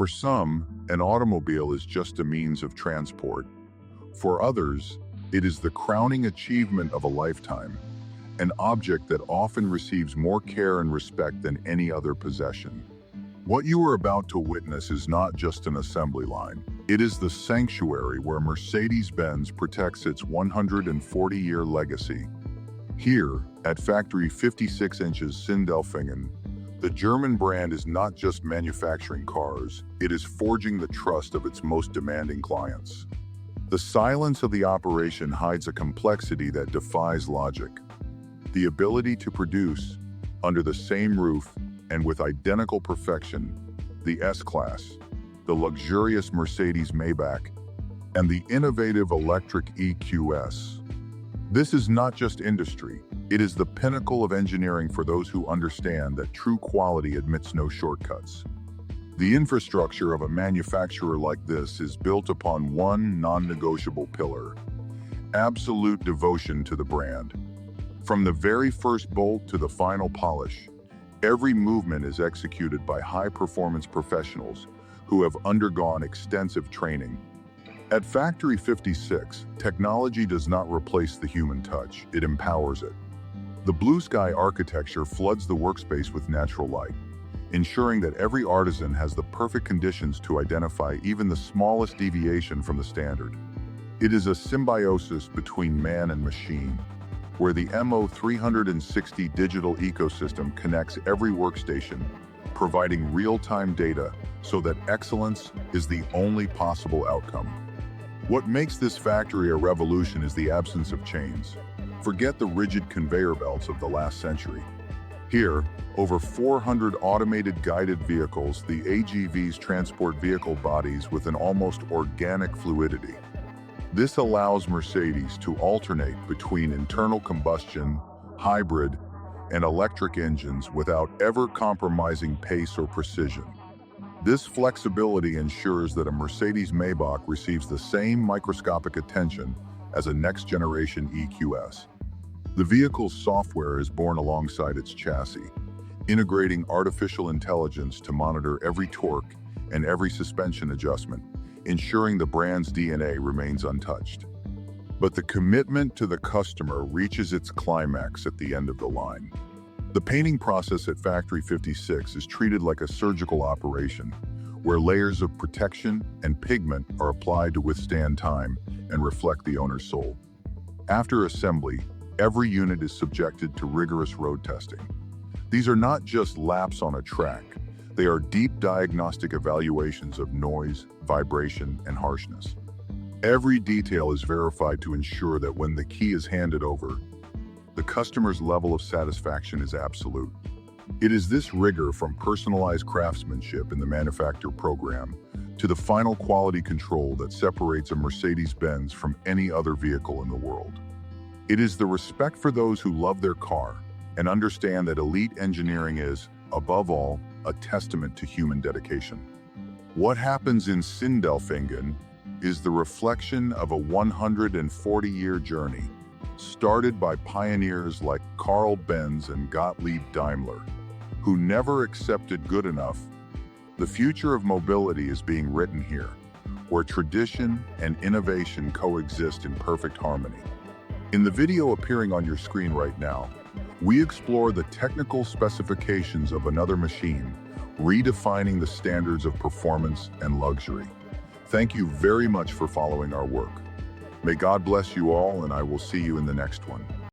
For some, an automobile is just a means of transport. For others, it is the crowning achievement of a lifetime, an object that often receives more care and respect than any other possession. What you are about to witness is not just an assembly line. It is the sanctuary where Mercedes-Benz protects its 140-year legacy. Here, at Factory 56 inches Sindelfingen, the German brand is not just manufacturing cars, it is forging the trust of its most demanding clients. The silence of the operation hides a complexity that defies logic. The ability to produce, under the same roof and with identical perfection, the S-Class, the luxurious Mercedes-Maybach, and the innovative electric EQS. This is not just industry, it is the pinnacle of engineering for those who understand that true quality admits no shortcuts. The infrastructure of a manufacturer like this is built upon one non-negotiable pillar: absolute devotion to the brand. From the very first bolt to the final polish, every movement is executed by high-performance professionals who have undergone extensive training. At Factory 56, technology does not replace the human touch, it empowers it. The blue sky architecture floods the workspace with natural light, ensuring that every artisan has the perfect conditions to identify even the smallest deviation from the standard. It is a symbiosis between man and machine, where the MO360 digital ecosystem connects every workstation, providing real-time data so that excellence is the only possible outcome. What makes this factory a revolution is the absence of chains. Forget the rigid conveyor belts of the last century. Here, over 400 automated guided vehicles, the AGVs, transport vehicle bodies with an almost organic fluidity. This allows Mercedes to alternate between internal combustion, hybrid, and electric engines without ever compromising pace or precision. This flexibility ensures that a Mercedes-Maybach receives the same microscopic attention as a next-generation EQS. The vehicle's software is born alongside its chassis, integrating artificial intelligence to monitor every torque and every suspension adjustment, ensuring the brand's DNA remains untouched. But the commitment to the customer reaches its climax at the end of the line. The painting process at Factory 56 is treated like a surgical operation, where layers of protection and pigment are applied to withstand time and reflect the owner's soul. After assembly, every unit is subjected to rigorous road testing. These are not just laps on a track, they are deep diagnostic evaluations of noise, vibration, and harshness. Every detail is verified to ensure that when the key is handed over, the customer's level of satisfaction is absolute. It is this rigor, from personalized craftsmanship in the Manufaktur program to the final quality control, that separates a Mercedes-Benz from any other vehicle in the world. It is the respect for those who love their car and understand that elite engineering is, above all, a testament to human dedication. What happens in Sindelfingen is the reflection of a 140-year journey, started by pioneers like Carl Benz and Gottlieb Daimler, who never accepted good enough. The future of mobility is being written here, where tradition and innovation coexist in perfect harmony. In the video appearing on your screen right now, we explore the technical specifications of another machine, redefining the standards of performance and luxury. Thank you very much for following our work. May God bless you all, and I will see you in the next one.